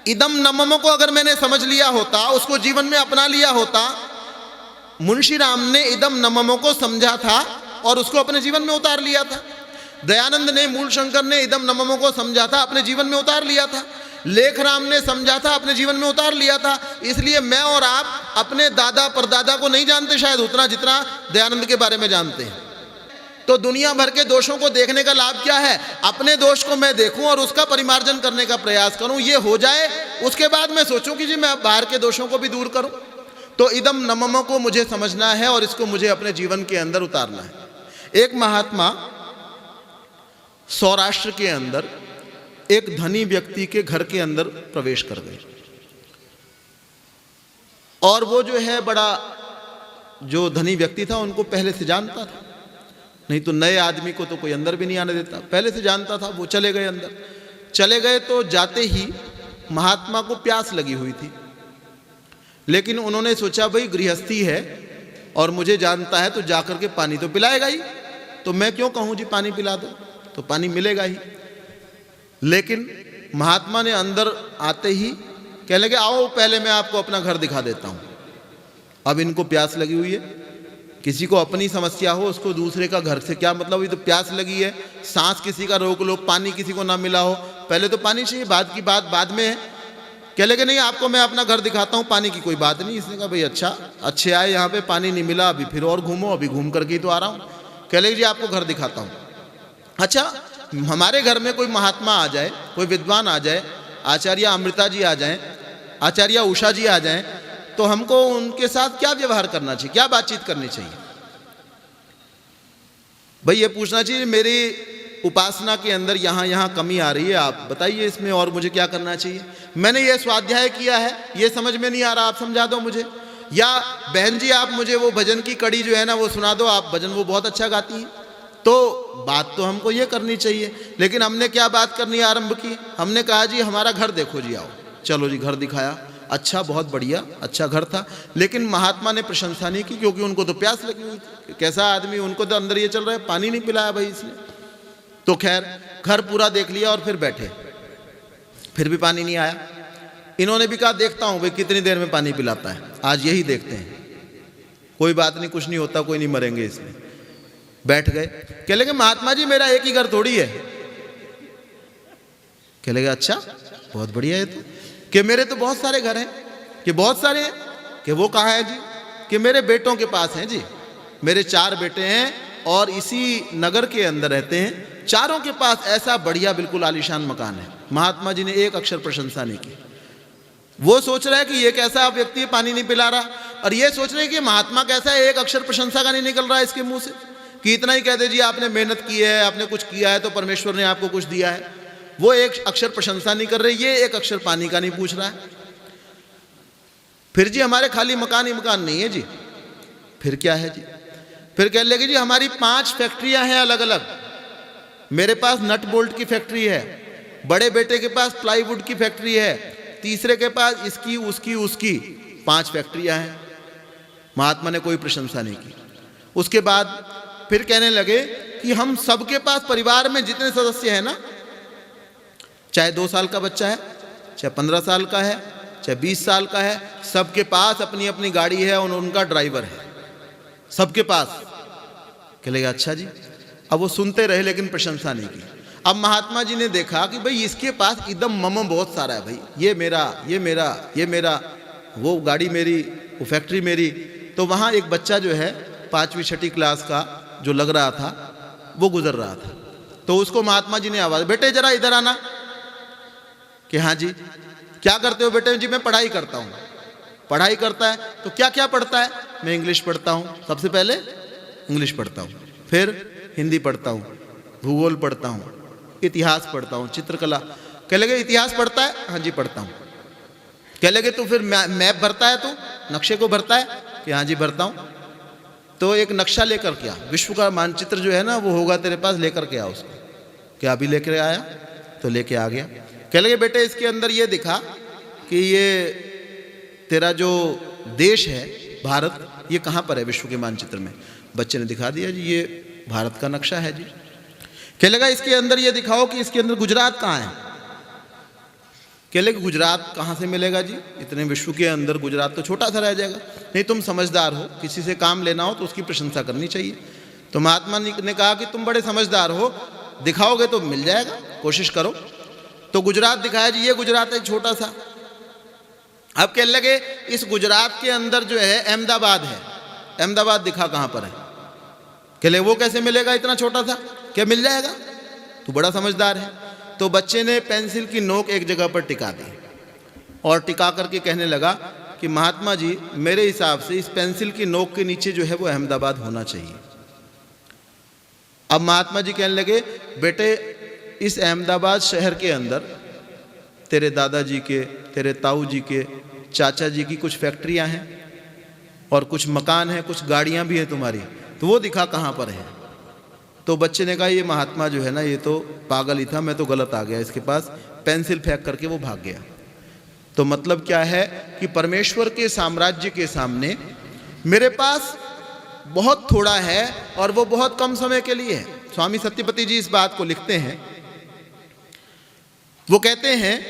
इदम न मम को अगर मैंने समझ लिया होता, उसको जीवन में अपना लिया होता, मुंशी राम ने इदम न मम को समझा था और उसको अपने जीवन में उतार लिया था। दयानंद ने, मूल शंकर ने इदम न मम को समझा था, अपने जीवन में उतार लिया था। लेखराम ने समझा था, अपने जीवन में उतार लिया था। इसलिए मैं और आप अपने दादा परदादा को नहीं जानते शायद उतना जितना दयानंद के बारे में जानते हैं। तो दुनिया भर के दोषों को देखने का लाभ क्या है? अपने दोष को मैं देखूं और उसका परिमार्जन करने का प्रयास करूं, ये हो जाए, उसके बाद मैं सोचूं कि जी मैं बाहर के दोषों को भी दूर करूं। तो इदम न मम को मुझे समझना है और इसको मुझे अपने जीवन के अंदर उतारना है। एक महात्मा सौराष्ट्र के अंदर एक धनी व्यक्ति के घर के अंदर प्रवेश कर गए और वो जो है बड़ा, जो धनी व्यक्ति था उनको पहले से जानता था, नहीं तो नए आदमी को तो कोई अंदर भी नहीं आने देता, पहले से जानता था। वो चले गए अंदर। चले गए तो जाते ही महात्मा को प्यास लगी हुई थी, लेकिन उन्होंने सोचा भाई गृहस्थी है और मुझे जानता है तो जाकर के पानी तो पिलाएगा ही, तो मैं क्यों कहूँ जी पानी पिला दो, तो पानी मिलेगा ही। लेकिन महात्मा ने अंदर आते ही कहने लगे आओ पहले मैं आपको अपना घर दिखा देता हूँ। अब इनको प्यास लगी हुई है, किसी को अपनी समस्या हो उसको दूसरे का घर से क्या मतलब, ये तो प्यास लगी है, सांस किसी का रोक लो, पानी किसी को ना मिला हो, पहले तो पानी चाहिए, बाद की बात बाद में है। कह लगे नहीं आपको मैं अपना घर दिखाता हूँ, पानी की कोई बात नहीं। इसने कहा भाई अच्छा, अच्छे आए यहाँ पे, पानी नहीं मिला, अभी फिर और घूमो, अभी घूम करके ही तो आ रहा हूँ। कह लगे जी आपको घर दिखाता हूँ। अच्छा, हमारे घर में कोई महात्मा आ जाए, कोई विद्वान आ जाए, आचार्य अमृता जी आ जाएं, आचार्य उषा जी आ जाएं, तो हमको उनके साथ क्या व्यवहार करना चाहिए, क्या बातचीत करनी चाहिए? भाई ये पूछना चाहिए मेरी उपासना के अंदर यहाँ यहाँ कमी आ रही है, आप बताइए इसमें और मुझे क्या करना चाहिए। मैंने ये स्वाध्याय किया है, ये समझ में नहीं आ रहा, आप समझा दो मुझे। या बहन जी आप मुझे वो भजन की कड़ी जो है ना वो सुना दो, आप भजन वो बहुत अच्छा गाती हैं। तो बात तो हमको ये करनी चाहिए, लेकिन हमने क्या बात करनी आरंभ की? हमने कहा जी हमारा घर देखो जी, आओ। चलो जी घर दिखाया, अच्छा बहुत बढ़िया, अच्छा घर था। लेकिन महात्मा ने प्रशंसा नहीं की, क्योंकि उनको तो प्यास लगी हुई थी। कैसा आदमी, उनको तो अंदर ये चल रहा है पानी नहीं पिलाया भाई इसने। तो खैर घर पूरा देख लिया और फिर बैठे, फिर भी पानी नहीं आया। इन्होंने भी कहा देखता हूं भाई कितनी देर में पानी पिलाता है, आज यही देखते हैं। कोई बात नहीं, कुछ नहीं होता, कोई नहीं मरेंगे इसमें। बैठ गए। कह लगे महात्मा जी मेरा एक ही घर थोड़ी है। कह लगे अच्छा बहुत बढ़िया है तो, कि मेरे तो बहुत सारे घर हैं। कि बहुत सारे हैं? कि वो कहाँ है जी? कि मेरे बेटों के पास हैं जी, मेरे 4 बेटे हैं और इसी नगर के अंदर रहते हैं, चारों के पास ऐसा बढ़िया बिल्कुल आलीशान मकान है। महात्मा जी ने एक अक्षर प्रशंसा नहीं की। वो सोच रहा है कि ये कैसा व्यक्ति है, पानी नहीं पिला रहा, और ये सोच रहे हैं कि महात्मा कैसा है, एक अक्षर प्रशंसा का नहीं निकल रहा है इसके मुंह से, कि इतना ही कहते जी आपने मेहनत की है, आपने कुछ किया है तो परमेश्वर ने आपको कुछ दिया है। वो एक अक्षर प्रशंसा नहीं कर रहे, ये एक अक्षर पानी का नहीं पूछ रहा है। फिर जी हमारे खाली मकान ही मकान नहीं है जी, फिर क्या है जी? फिर कह लेगी जी हमारी 5 फैक्ट्रियां हैं अलग अलग। मेरे पास नट बोल्ट की फैक्ट्री है, बड़े बेटे के पास प्लाईवुड की फैक्ट्री है, तीसरे के पास इसकी उसकी उसकी 5 फैक्ट्रियां हैं। महात्मा ने कोई प्रशंसा नहीं की। उसके बाद फिर कहने लगे कि हम सबके पास परिवार में जितने सदस्य हैं ना, चाहे 2 साल का बच्चा है, चाहे 15 साल का है, चाहे 20 साल का है, सबके पास अपनी अपनी गाड़ी है और उनका ड्राइवर है, सबके पास। कहेगा अच्छा जी। अब वो सुनते रहे लेकिन प्रशंसा नहीं की। अब महात्मा जी ने देखा कि भाई इसके पास इदम मम बहुत सारा है, भाई ये मेरा, ये मेरा, ये मेरा, वो गाड़ी मेरी, वो फैक्ट्री मेरी। तो वहाँ एक बच्चा जो है 5वीं 6ठी क्लास का जो लग रहा था, वो गुजर रहा था। तो उसको महात्मा जी ने आवाज, बेटे जरा इधर आना। कि हाँ जी। क्या करते हो बेटे? जी मैं पढ़ाई करता हूँ। पढ़ाई करता है तो क्या क्या पढ़ता है? मैं इंग्लिश पढ़ता हूँ, सबसे पहले इंग्लिश पढ़ता हूँ, फिर हिंदी पढ़ता हूँ, भूगोल पढ़ता हूँ, इतिहास पढ़ता हूँ, चित्रकला। कह लगे इतिहास पढ़ता है? हाँ जी पढ़ता हूँ। कह लगे तो फिर मैप भरता है, तो नक्शे को भरता है? कि हाँ जी भरता हूँ। तो एक नक्शा लेकर के आ, विश्व का मानचित्र जो है ना वो होगा तेरे पास, लेकर के आ उसको। क्या अभी लेकर आया? तो लेके आ गया। कह लगे बेटे इसके अंदर ये दिखा कि ये तेरा जो देश है भारत, ये कहाँ पर है विश्व के मानचित्र में? बच्चे ने दिखा दिया जी ये भारत का नक्शा है जी। कह लगा इसके अंदर ये दिखाओ कि इसके अंदर गुजरात कहाँ है? कह लगे गुजरात कहाँ से मिलेगा जी, इतने विश्व के अंदर गुजरात तो छोटा सा रह जाएगा। नहीं, तुम समझदार हो, किसी से काम लेना हो तो उसकी प्रशंसा करनी चाहिए। तो महात्मा ने कहा कि तुम बड़े समझदार हो, दिखाओगे तो मिल जाएगा, कोशिश करो। तो गुजरात दिखाया जी, ये गुजरात है छोटा सा। अब कहने लगे इस गुजरात के अंदर जो है अहमदाबाद है, अहमदाबाद दिखा कहाँ पर है। कह ले वो कैसे मिलेगा इतना छोटा सा, क्या मिल जाएगा, तू बड़ा समझदार है। तो बच्चे ने पेंसिल की नोक एक जगह पर टिका दी और टिका करके कहने लगा कि महात्मा जी मेरे हिसाब से इस पेंसिल की नोक के नीचे जो है वो अहमदाबाद होना चाहिए। अब महात्मा जी कहने लगे बेटे इस अहमदाबाद शहर के अंदर तेरे दादाजी के, तेरे ताऊ जी के, चाचा जी की कुछ फैक्ट्रियां हैं और कुछ मकान हैं, कुछ गाड़ियां भी हैं तुम्हारी, तो वो दिखा कहाँ पर है। तो बच्चे ने कहा ये महात्मा जो है ना ये तो पागल ही था, मैं तो गलत आ गया इसके पास, पेंसिल फेंक करके वो भाग गया। तो मतलब क्या है कि परमेश्वर के साम्राज्य के सामने मेरे पास बहुत थोड़ा है और वो बहुत कम समय के लिए है। स्वामी सत्यपति जी इस बात को लिखते हैं, वो कहते हैं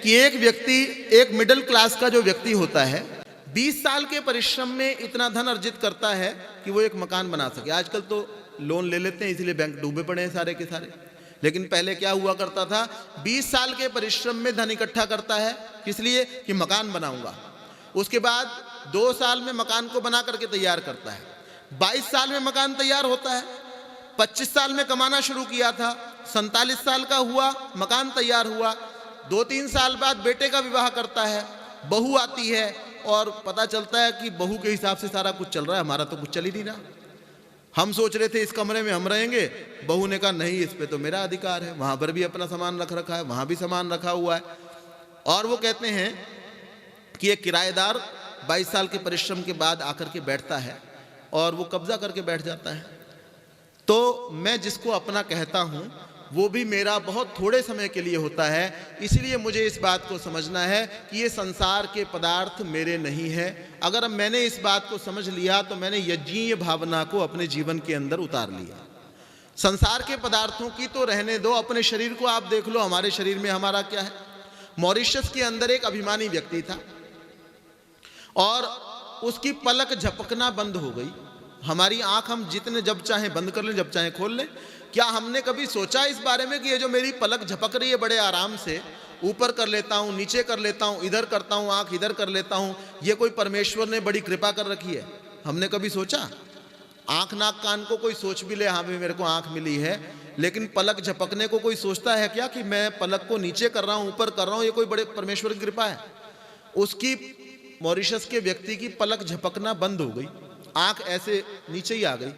कि एक व्यक्ति, एक मिडिल क्लास का जो व्यक्ति होता है 20 साल के परिश्रम में इतना धन अर्जित करता है कि वो एक मकान बना सके। आजकल तो लोन ले लेते हैं इसलिए बैंक डूबे पड़े हैं सारे के सारे, लेकिन पहले क्या हुआ करता था, 20 साल के परिश्रम में धन इकट्ठा करता है, किस लिए कि मकान बनाऊंगा। उसके बाद 2 साल में मकान को बना करके तैयार करता है, 22 साल में मकान तैयार होता है, 25 साल में कमाना शुरू किया था, 47 साल का हुआ, मकान तैयार हुआ, 2-3 साल बाद बेटे का विवाह करता है, बहू आती है और पता चलता है कि बहू के हिसाब से सारा कुछ चल रहा है, हमारा तो कुछ चल ही नहीं रहा। हम सोच रहे थे इस कमरे में हम रहेंगे, बहू ने कहा नहीं इस पे तो मेरा अधिकार है, वहां पर भी अपना सामान रख रखा है, वहां भी सामान रखा हुआ है। और वो कहते हैं कि एक किराएदार 22 साल के परिश्रम के बाद आकर के बैठता है और वो कब्जा करके बैठ जाता है। तो मैं जिसको अपना कहता हूं वो भी मेरा बहुत थोड़े समय के लिए होता है, इसलिए मुझे इस बात को समझना है कि ये संसार के पदार्थ मेरे नहीं है। अगर मैंने इस बात को समझ लिया तो मैंने यज्ञीय भावना को अपने जीवन के अंदर उतार लिया। संसार के पदार्थों की तो रहने दो, अपने शरीर को आप देख लो, हमारे शरीर में हमारा क्या है। मॉरिशस के अंदर एक अभिमानी व्यक्ति था और उसकी पलक झपकना बंद हो गई। हमारी आंख हम जितने जब चाहे बंद कर लें, जब चाहे खोल लें। क्या हमने कभी सोचा इस बारे में कि ये जो मेरी पलक झपक रही है बड़े आराम से, ऊपर कर लेता हूँ, नीचे कर लेता हूँ, इधर करता हूँ, आंख इधर कर लेता हूँ, ये कोई परमेश्वर ने बड़ी कृपा कर रखी है? हमने कभी सोचा? आंख नाक कान को कोई सोच भी ले हाँ भाई मेरे को आंख मिली है, लेकिन पलक झपकने को कोई सोचता है क्या कि मैं पलक को नीचे कर रहा हूँ, ऊपर कर रहा हूँ, ये कोई बड़े परमेश्वर की कृपा है? उसकी, मॉरिशस के व्यक्ति की पलक झपकना बंद हो गई, आंख ऐसे नीचे ही आ गई।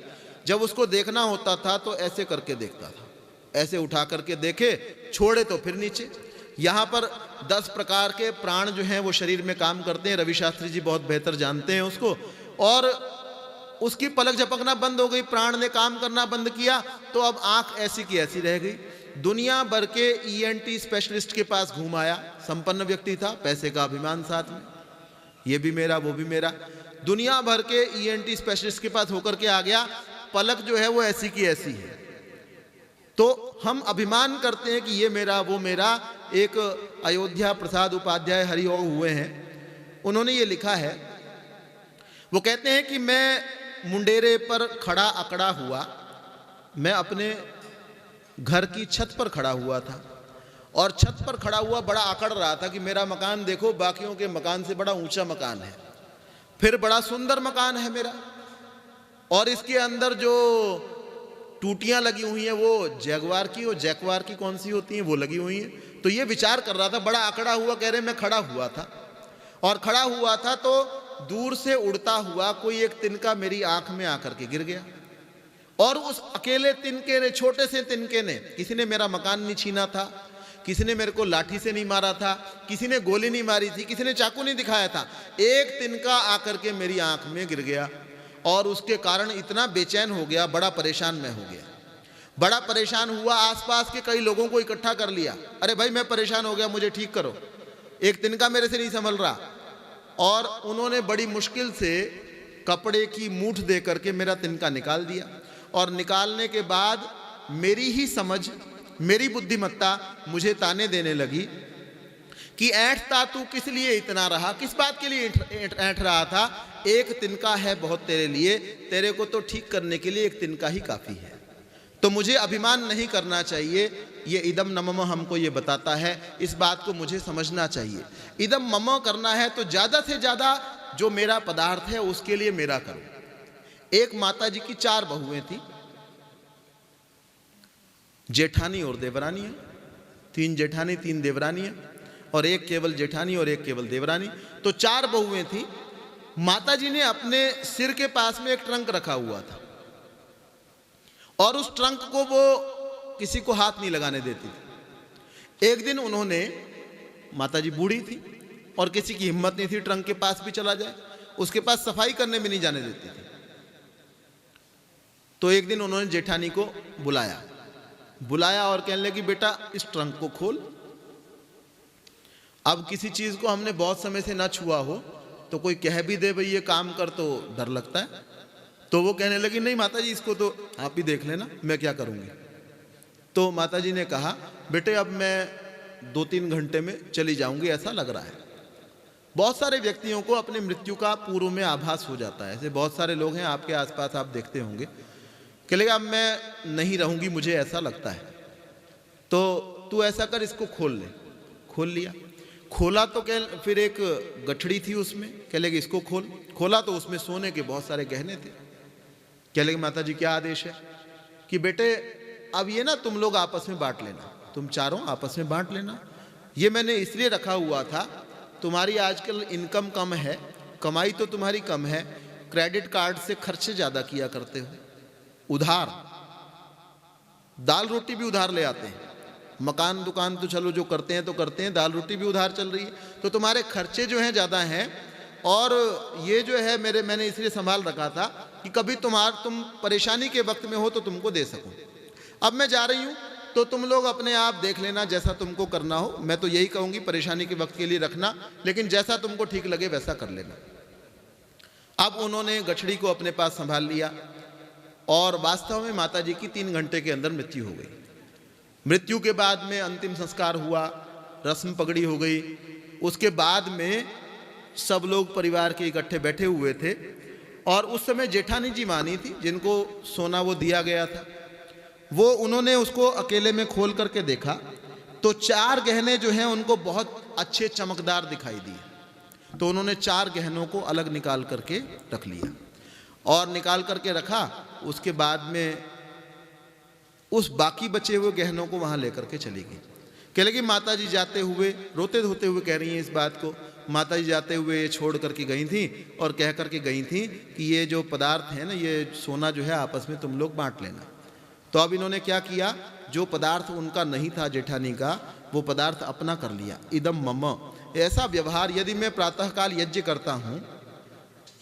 जब उसको देखना होता था तो ऐसे करके देखता था, ऐसे उठा करके देखे, छोड़े तो फिर नीचे। यहाँ पर 10 प्रकार के प्राण जो हैं वो शरीर में काम करते हैं, रवि शास्त्री जी बहुत बेहतर जानते हैं उसको। और उसकी पलक झपकना बंद हो गई, प्राण ने काम करना बंद किया, तो अब आंख ऐसी की ऐसी रह गई। दुनिया भर के ENT स्पेशलिस्ट के पास घूम आया, संपन्न व्यक्ति था, पैसे का अभिमान साथ में, ये भी मेरा वो भी मेरा। दुनिया भर के ENT स्पेशलिस्ट के पास होकर के आ गया, पलक जो है वो ऐसी की ऐसी है। तो हम अभिमान करते हैं कि ये मेरा वो मेरा। एक अयोध्या प्रसाद उपाध्याय हरिओम हुए हैं, उन्होंने ये लिखा है, वो कहते हैं कि मैं मुंडेरे पर खड़ा अकड़ा हुआ, मैं अपने घर की छत पर खड़ा हुआ था और छत पर खड़ा हुआ बड़ा अकड़ रहा था कि मेरा मकान देखो बाकियों के मकान से बड़ा ऊंचा मकान है, फिर बड़ा सुंदर मकान है मेरा, और इसके अंदर जो टूटियां लगी हुई हैं वो जैगवार की और जैकवार की कौन सी होती हैं वो लगी हुई हैं। तो ये विचार कर रहा था, बड़ा अकड़ा हुआ, कह रहे मैं खड़ा हुआ था और खड़ा हुआ था तो दूर से उड़ता हुआ कोई एक तिनका मेरी आंख में आकर के गिर गया। और उस अकेले तिनके ने, छोटे से तिनके ने, किसी ने मेरा मकान नहीं छीना था, किसी ने मेरे को लाठी से नहीं मारा था, किसी ने गोली नहीं मारी थी, किसी ने चाकू नहीं दिखाया था, एक तिनका आकर के मेरी आंख में गिर गया और उसके कारण इतना बेचैन हो गया, बड़ा परेशान मैं हो गया। बड़ा परेशान हुआ, आसपास के कई लोगों को इकट्ठा कर लिया, अरे भाई मैं परेशान हो गया, मुझे ठीक करो, एक तिनका मेरे से नहीं संभल रहा। और उन्होंने बड़ी मुश्किल से कपड़े की मूठ दे करके मेरा तिनका निकाल दिया और निकालने के बाद मेरी ही समझ, मेरी बुद्धिमत्ता मुझे ताने देने लगी कि ऐंठता तू किस लिए इतना रहा, किस बात के लिए ऐंठ रहा था। एक तिनका है बहुत तेरे लिए, तेरे को तो ठीक करने के लिए एक तिनका ही काफ़ी है। तो मुझे अभिमान नहीं करना चाहिए। ये इदम न मम हमको ये बताता है, इस बात को मुझे समझना चाहिए। इदम मम करना है तो ज़्यादा से ज़्यादा जो मेरा पदार्थ है उसके लिए मेरा करो। एक माता जी की 4 बहुएं थी, जेठानी और देवरानी है। 3 जेठानी 3 देवरानी है, और एक केवल जेठानी और एक केवल देवरानी। तो 4 बहुएं थी। माता जी ने अपने सिर के पास में एक ट्रंक रखा हुआ था, और उस ट्रंक को वो किसी को हाथ नहीं लगाने देती थी। एक दिन उन्होंने, माता जी बूढ़ी थी और किसी की हिम्मत नहीं थी ट्रंक के पास भी चला जाए, उसके पास सफाई करने में नहीं जाने देती थी। तो एक दिन उन्होंने जेठानी को बुलाया और कहने लगी, बेटा इस ट्रंक को खोल। अब किसी चीज को हमने बहुत समय से ना छुआ हो तो कोई कह भी दे भाई ये काम कर, तो डर लगता है। तो वो कहने लगी, नहीं माता जी इसको तो आप ही देख लेना, मैं क्या करूंगी। तो माता जी ने कहा, बेटे अब मैं 2-3 घंटे में चली जाऊंगी, ऐसा लग रहा है। बहुत सारे व्यक्तियों को अपनी मृत्यु का पूर्व में आभास हो जाता है। ऐसे बहुत सारे लोग हैं आपके आसपास, आप देखते होंगे, कहेगा अब मैं नहीं रहूंगी, मुझे ऐसा लगता है। तो तू ऐसा कर, इसको खोल ले। खोल लिया। खोला तो फिर एक गठड़ी थी उसमें, कह लगे इसको खोला तो उसमें सोने के बहुत सारे गहने थे। कह लगे माता जी क्या आदेश है कि बेटे अब ये ना तुम लोग आपस में बांट लेना, तुम चारों आपस में बांट लेना। ये मैंने इसलिए रखा हुआ था, तुम्हारी आजकल इनकम कम है, कमाई तो तुम्हारी कम है, क्रेडिट कार्ड से खर्चे ज्यादा किया करते हो, उधार, दाल रोटी भी उधार ले आते हैं, मकान दुकान तो चलो जो करते हैं तो करते हैं, दाल रोटी भी उधार चल रही है। तो तुम्हारे खर्चे जो हैं ज़्यादा हैं, और ये जो है मैंने इसलिए संभाल रखा था कि कभी तुम परेशानी के वक्त में हो तो तुमको दे सकूं। अब मैं जा रही हूँ तो तुम लोग अपने आप देख लेना जैसा तुमको करना हो। मैं तो यही कहूँगी परेशानी के वक्त के लिए रखना, लेकिन जैसा तुमको ठीक लगे वैसा कर लेना। अब उन्होंने गठड़ी को अपने पास संभाल लिया, और वास्तव में माता जी की 3 घंटे के अंदर मृत्यु हो गई। मृत्यु के बाद में अंतिम संस्कार हुआ, रस्म पगड़ी हो गई। उसके बाद में सब लोग परिवार के इकट्ठे बैठे हुए थे, और उस समय जेठानी जी मानी थी जिनको सोना वो दिया गया था, वो उन्होंने उसको अकेले में खोल करके देखा तो 4 गहने जो हैं उनको बहुत अच्छे चमकदार दिखाई दिए। तो उन्होंने 4 गहनों को अलग निकाल करके रख लिया, और निकाल करके रखा। उसके बाद में उस बाकी बचे हुए गहनों को वहां लेकर के चली गई। कह लगी माता जी जाते हुए, रोते धोते हुए कह रही हैं इस बात को, माता जी जाते हुए ये छोड़ करके गई थी और कह करके गई थी कि ये जो पदार्थ है ना, ये सोना जो है आपस में तुम लोग बांट लेना। तो अब इन्होंने क्या किया, जो पदार्थ उनका नहीं था जेठानी का, वो पदार्थ अपना कर लिया। इदम मम। ऐसा व्यवहार यदि मैं प्रातःकाल यज्ञ करता हूँ,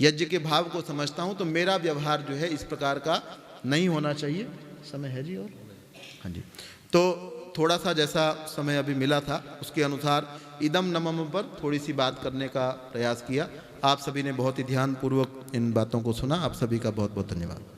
यज्ञ के भाव को समझता हूँ, तो मेरा व्यवहार जो है इस प्रकार का नहीं होना चाहिए। समय है जी? और हाँ जी, तो थोड़ा सा जैसा समय अभी मिला था उसके अनुसार इदम न मम पर थोड़ी सी बात करने का प्रयास किया। आप सभी ने बहुत ही ध्यानपूर्वक इन बातों को सुना। आप सभी का बहुत बहुत धन्यवाद।